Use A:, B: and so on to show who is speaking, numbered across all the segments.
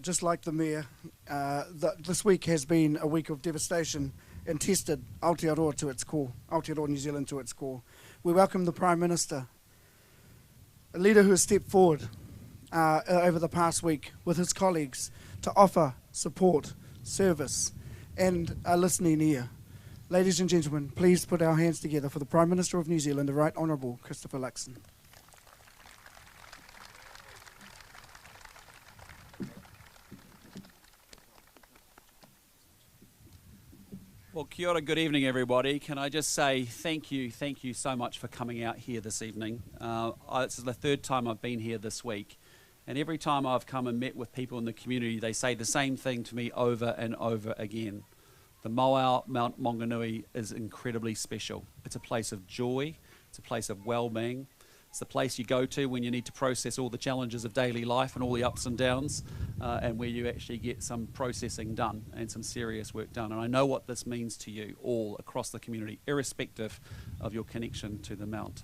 A: just like the Mayor, this week has been a week of devastation and tested Aotearoa to its core, Aotearoa New Zealand to its core. We welcome the Prime Minister, a leader who has stepped forward over the past week with his colleagues to offer support, service, and a listening ear. Ladies and gentlemen, please put our hands together for the Prime Minister of New Zealand, the Right Honourable Christopher Luxon.
B: Well, kia ora, good evening everybody. Can I just say thank you so much for coming out here this evening. This is the third time I've been here this week, and every time I've come and met with people in the community, they say the same thing to me over and over again. The Moao Mount Maunganui is incredibly special. It's a place of joy, it's a place of well-being, it's the place you go to when you need to process all the challenges of daily life and all the ups and downs, and where you actually get some processing done and some serious work done. And I know what this means to you all across the community, irrespective of your connection to the Mount.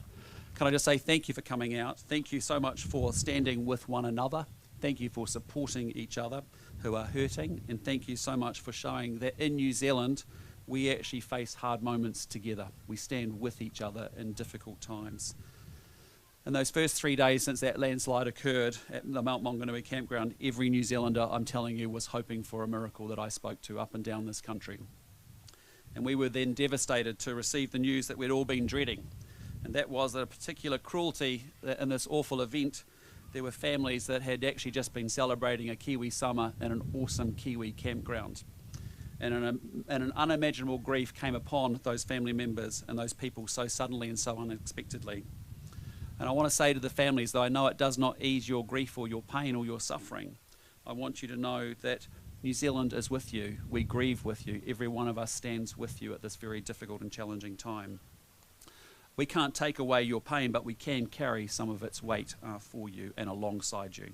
B: Can I just say thank you for coming out, thank you so much for standing with one another, thank you for supporting each other who are hurting, and thank you so much for showing that in New Zealand we actually face hard moments together. We stand with each other in difficult times. In those first 3 days since that landslide occurred at the Mount Maunganui campground, every New Zealander, I'm telling you, was hoping for a miracle that I spoke to up and down this country. And we were then devastated to receive the news that we'd all been dreading, and that was that a particular cruelty in this awful event. There were families that had actually just been celebrating a Kiwi summer in an awesome Kiwi campground. And an unimaginable grief came upon those family members and those people so suddenly and so unexpectedly. And I want to say to the families, though I know it does not ease your grief or your pain or your suffering, I want you to know that New Zealand is with you. We grieve with you. Every one of us stands with you at this very difficult and challenging time. We can't take away your pain, but we can carry some of its weight for you and alongside you.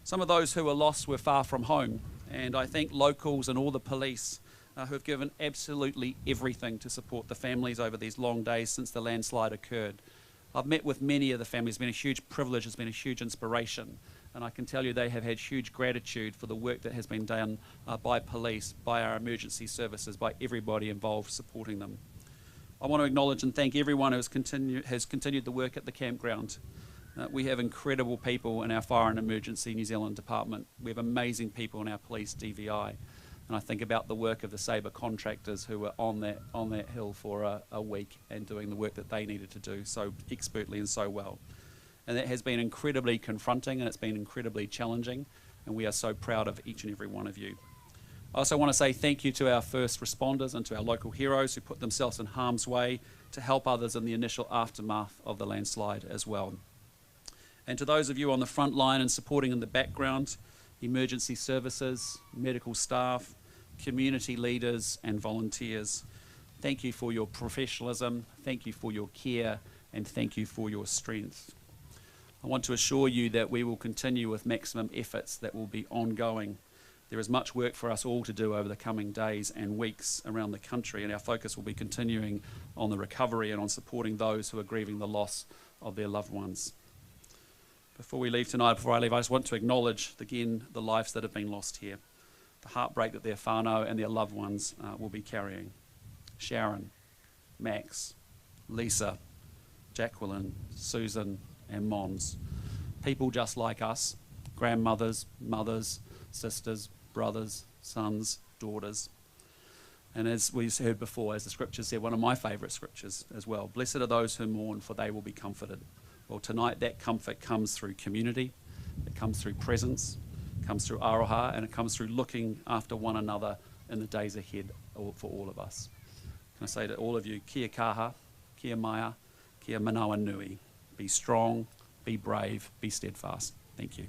B: Some of those who were lost were far from home, and I think locals and all the police who have given absolutely everything to support the families over these long days since the landslide occurred. I've met with many of the families. It's been a huge privilege, it's been a huge inspiration, and I can tell you they have had huge gratitude for the work that has been done by police, by our emergency services, by everybody involved supporting them. I want to acknowledge and thank everyone who has continued the work at the campground. We have incredible people in our Fire and Emergency New Zealand Department. We have amazing people in our police DVI. And I think about the work of the Sabre contractors who were on that hill for a week and doing the work that they needed to do so expertly and so well. And that has been incredibly confronting, and it's been incredibly challenging, and we are so proud of each and every one of you. I also want to say thank you to our first responders and to our local heroes who put themselves in harm's way to help others in the initial aftermath of the landslide as well. And to those of you on the front line and supporting in the background, emergency services, medical staff, community leaders and volunteers, thank you for your professionalism, thank you for your care, and thank you for your strength. I want to assure you that we will continue with maximum efforts that will be ongoing. There is much work for us all to do over the coming days and weeks around the country, and our focus will be continuing on the recovery and on supporting those who are grieving the loss of their loved ones. Before I leave, I just want to acknowledge again the lives that have been lost here, the heartbreak that their whānau and their loved ones will be carrying. Sharon, Max, Lisa, Jacqueline, Susan and Mons. People just like us, grandmothers, mothers, sisters, brothers, sons, daughters. And as we heard before, as the scriptures said, one of my favourite scriptures as well, blessed are those who mourn, for they will be comforted. Well, tonight that comfort comes through community, it comes through presence, it comes through aroha, and it comes through looking after one another in the days ahead for all of us. Can I say to all of you, kia kaha, kia maia, kia manawa nui. Be strong, be brave, be steadfast. Thank you.